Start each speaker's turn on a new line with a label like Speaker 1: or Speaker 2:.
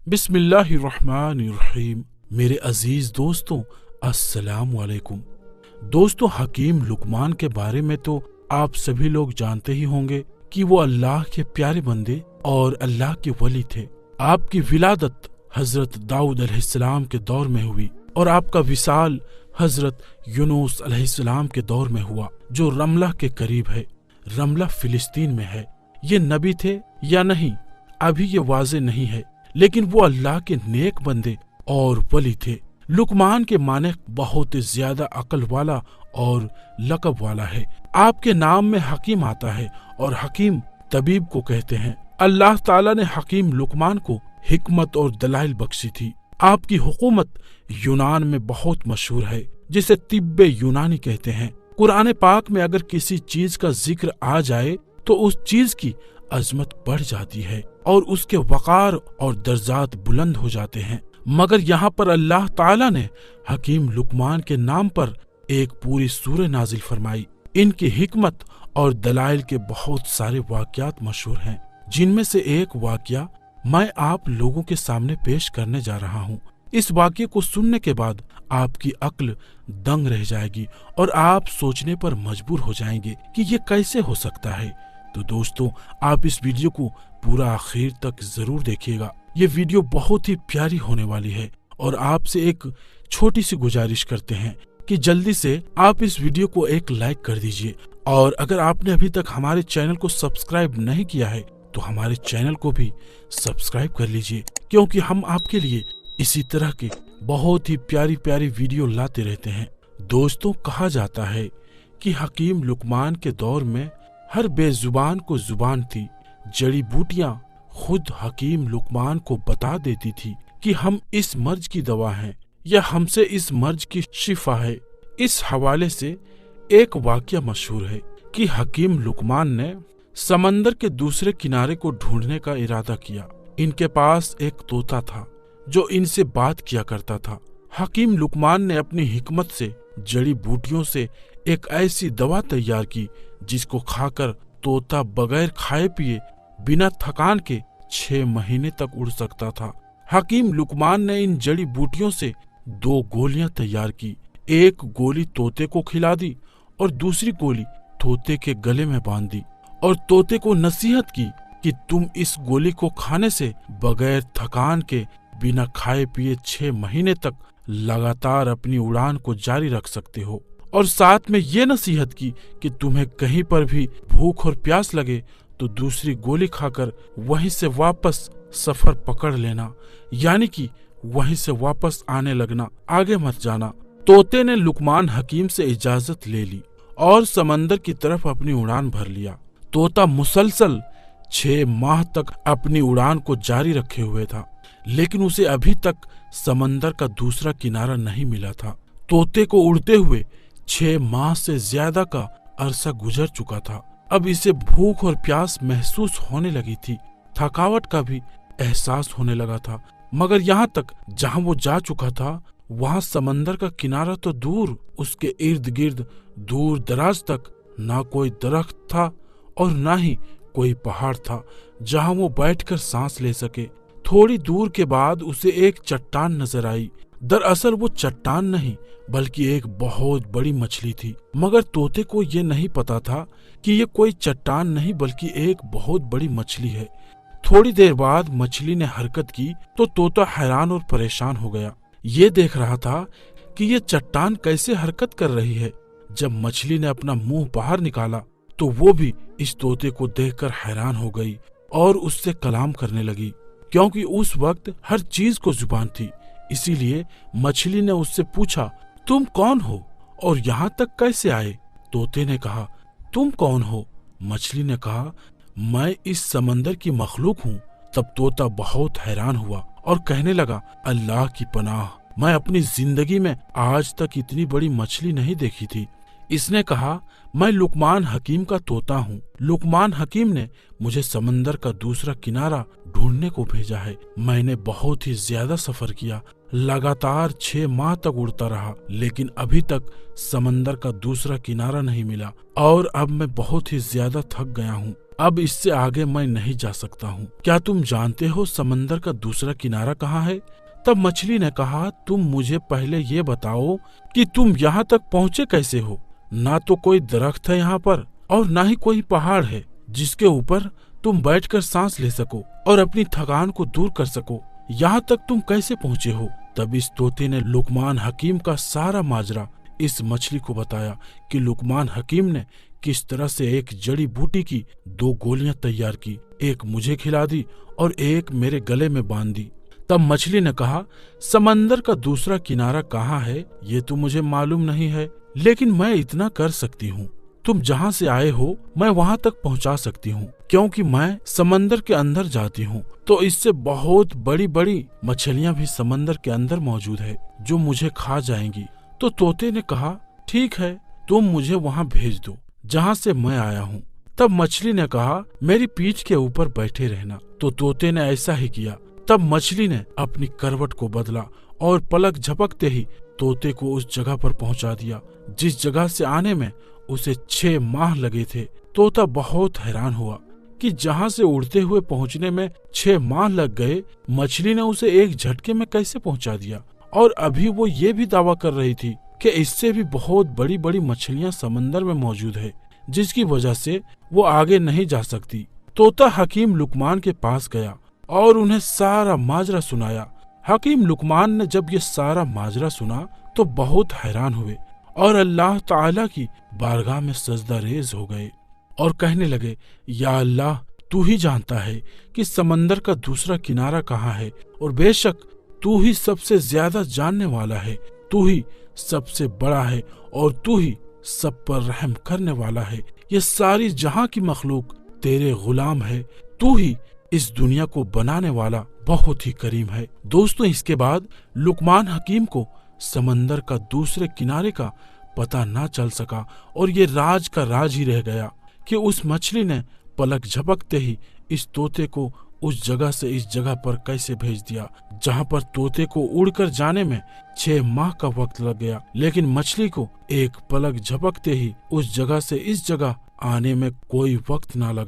Speaker 1: बिस्मिल्लाहिर्रहमानिर्रहीम। मेरे अजीज दोस्तों, अस्सलाम वालेकुम। दोस्तों, हकीम लुकमान के बारे में तो आप सभी लोग जानते ही होंगे कि वो अल्लाह के प्यारे बंदे और अल्लाह के वली थे। आपकी विलादत हजरत दाऊद अलैहिस्सलाम के दौर में हुई और आपका विसाल हजरत यूनुस अलैहिस्सलाम के दौर में हुआ, जो रमला के करीब है। रमला फिलिस्तीन में है। ये नबी थे या नहीं, अभी ये वाज़े नहीं है, लेकिन वो अल्लाह के नेक बंदे और वली थे। लुकमान के माने बहुत ज्यादा अकल वाला और लकब वाला है। आपके नाम में हकीम आता है और हकीम तबीब को कहते हैं। अल्लाह ताला ने हकीम लुकमान को हिकमत और दलाइल बख्शी थी। आपकी हुकूमत यूनान में बहुत मशहूर है, जिसे तिब्बे यूनानी कहते हैं। कुरान पाक में अगर किसी चीज का जिक्र आ जाए तो उस चीज की अजमत बढ़ जाती है और उसके वकार और दर्जात बुलंद हो जाते हैं। मगर यहाँ पर अल्लाह ताला ने हकीम लुकमान के नाम पर एक पूरी सूरह नाजिल फरमाई। इनकी हिकमत और दलाइल के बहुत सारे वाकयात मशहूर हैं, जिनमें से एक वाकया मैं आप लोगों के सामने पेश करने जा रहा हूँ। इस वाकये को सुनने के बाद आपकी अक्ल दंग रह जाएगी और आप सोचने पर मजबूर हो जाएंगे कि ये कैसे हो सकता है। तो दोस्तों, आप इस वीडियो को पूरा आखिर तक जरूर देखिएगा। ये वीडियो बहुत ही प्यारी होने वाली है और आपसे एक छोटी सी गुजारिश करते हैं कि जल्दी से आप इस वीडियो को एक लाइक कर दीजिए, और अगर आपने अभी तक हमारे चैनल को सब्सक्राइब नहीं किया है तो हमारे चैनल को भी सब्सक्राइब कर लीजिए, क्योंकि हम आपके लिए इसी तरह के बहुत ही प्यारी प्यारी वीडियो लाते रहते हैं। दोस्तों, कहा जाता है कि हकीम लुकमान के दौर में हर बेजुबान को जुबान थी। जड़ी बूटियां खुद हकीम लुकमान को बता देती थी कि हम इस मर्ज की दवा हैं या हमसे इस मर्ज की शिफा है। इस हवाले से एक वाकया मशहूर है कि हकीम लुकमान ने समंदर के दूसरे किनारे को ढूंढने का इरादा किया। इनके पास एक तोता था जो इनसे बात किया करता था। हकीम लुकमान ने अपनी हिकमत से जड़ी बूटियों से एक ऐसी दवा तैयार की जिसको खाकर तोता बगैर खाए पिए बिना थकान के 6 महीने तक उड़ सकता था। हकीम लुकमान ने इन जड़ी बूटियों से 2 गोलियां तैयार की। एक गोली तोते को खिला दी और दूसरी गोली तोते के गले में बांध दी और तोते को नसीहत की कि तुम इस गोली को खाने से बगैर थकान के बिना खाए पिए 6 महीने तक लगातार अपनी उड़ान को जारी रख सकते हो, और साथ में ये नसीहत की कि तुम्हें कहीं पर भी भूख और प्यास लगे तो दूसरी गोली खाकर वहीं से वापस सफर पकड़ लेना, यानी कि वहीं से वापस आने लगना, आगे मत जाना। तोते ने लुकमान हकीम से इजाजत ले ली और समंदर की तरफ अपनी उड़ान भर लिया। तोता मुसलसल 6 माह तक अपनी उड़ान को जारी रखे हुए था, लेकिन उसे अभी तक समंदर का दूसरा किनारा नहीं मिला था। तोते को उड़ते हुए 6 माह से ज्यादा का अरसा गुजर चुका था। अब इसे भूख और प्यास महसूस होने लगी थी, थकावट का भी एहसास होने लगा था। मगर यहाँ तक जहाँ वो जा चुका था वहाँ समंदर का किनारा तो दूर, उसके इर्द गिर्द दूर दराज तक ना कोई दरख्त था और ना ही कोई पहाड़ था जहाँ वो बैठकर सांस ले सके। थोड़ी दूर के बाद उसे एक चट्टान नजर आई। दरअसल वो चट्टान नहीं बल्कि एक बहुत बड़ी मछली थी, मगर तोते को ये नहीं पता था कि ये कोई चट्टान नहीं बल्कि एक बहुत बड़ी मछली है। थोड़ी देर बाद मछली ने हरकत की तो तोता हैरान और परेशान हो गया। ये देख रहा था कि ये चट्टान कैसे हरकत कर रही है। जब मछली ने अपना मुंह बाहर निकाला तो वो भी इस तोते को देखकर हैरान हो गई और उससे कलाम करने लगी, क्योंकि उस वक्त हर चीज को जुबान थी। इसीलिए मछली ने उससे पूछा, तुम कौन हो और यहाँ तक कैसे आए? तोते ने कहा, तुम कौन हो? मछली ने कहा, मैं इस समंदर की मखलूक हूँ। तब तोता बहुत हैरान हुआ और कहने लगा, अल्लाह की पनाह, मैं अपनी जिंदगी में आज तक इतनी बड़ी मछली नहीं देखी थी। इसने कहा, मैं लुकमान हकीम का तोता हूँ। लुकमान हकीम ने मुझे समंदर का दूसरा किनारा ढूंढने को भेजा है। मैंने बहुत ही ज्यादा सफर किया, लगातार 6 माह तक उड़ता रहा, लेकिन अभी तक समंदर का दूसरा किनारा नहीं मिला और अब मैं बहुत ही ज्यादा थक गया हूँ। अब इससे आगे मैं नहीं जा सकता हूँ। क्या तुम जानते हो समंदर का दूसरा किनारा कहाँ है? तब मछली ने कहा, तुम मुझे पहले ये बताओ कि तुम यहाँ तक पहुँचे कैसे हो? ना तो कोई दरख्त है यहाँ पर और ना ही कोई पहाड़ है जिसके ऊपर तुम बैठकर सांस ले सको और अपनी थकान को दूर कर सको। यहाँ तक तुम कैसे पहुँचे हो? तब इस तोते ने लुकमान हकीम का सारा माजरा इस मछली को बताया कि लुकमान हकीम ने किस तरह से एक जड़ी बूटी की 2 गोलियां तैयार की, एक मुझे खिला दी और एक मेरे गले में बांध दी। तब मछली ने कहा, समंदर का दूसरा किनारा कहाँ है ये तो मुझे मालूम नहीं है, लेकिन मैं इतना कर सकती हूँ, तुम जहाँ से आए हो मैं वहाँ तक पहुँचा सकती हूँ, क्योंकि मैं समंदर के अंदर जाती हूँ तो इससे बहुत बड़ी बड़ी मछलियाँ भी समंदर के अंदर मौजूद है जो मुझे खा जाएंगी। तो तोते ने कहा, ठीक है, तुम मुझे वहाँ भेज दो जहाँ से मैं आया हूँ। तब मछली ने कहा, मेरी पीठ के ऊपर बैठे रहना। तो तोते ने ऐसा ही किया। तब मछली ने अपनी करवट को बदला और पलक झपकते ही तोते को उस जगह पर पहुंचा दिया जिस जगह से आने में उसे 6 माह लगे थे। तोता बहुत हैरान हुआ कि जहाँ से उड़ते हुए पहुँचने में 6 माह लग गए, मछली ने उसे एक झटके में कैसे पहुँचा दिया। और अभी वो ये भी दावा कर रही थी कि इससे भी बहुत बड़ी बड़ी मछलियां समंदर में मौजूद है, जिसकी वजह से वो आगे नहीं जा सकती। तोता हकीम लुकमान के पास गया और उन्हें सारा माजरा सुनाया। हकीम लुकमान ने जब ये सारा माजरा सुना तो बहुत हैरान हुए और अल्लाह ताला की बारगाह में सजदा रेज हो गए और कहने लगे, या अल्लाह, तू ही जानता है कि समंदर का दूसरा किनारा कहाँ है और बेशक तू ही सबसे ज्यादा जानने वाला है, तू ही सबसे बड़ा है और तू ही सब पर रहम करने वाला है। ये सारी जहां की मखलूक तेरे गुलाम है, तू ही इस दुनिया को बनाने वाला बहुत ही करीम है। दोस्तों, इसके बाद लुकमान हकीम को समंदर का दूसरे किनारे का पता ना चल सका और ये राज का राज ही रह गया कि उस मछली ने पलक झपकते ही इस तोते को उस जगह से इस जगह पर कैसे भेज दिया जहाँ पर तोते को उड़कर जाने में 6 माह का वक्त लग गया, लेकिन मछली को एक पलक झपकते ही उस जगह से इस जगह आने में कोई वक्त ना लगा।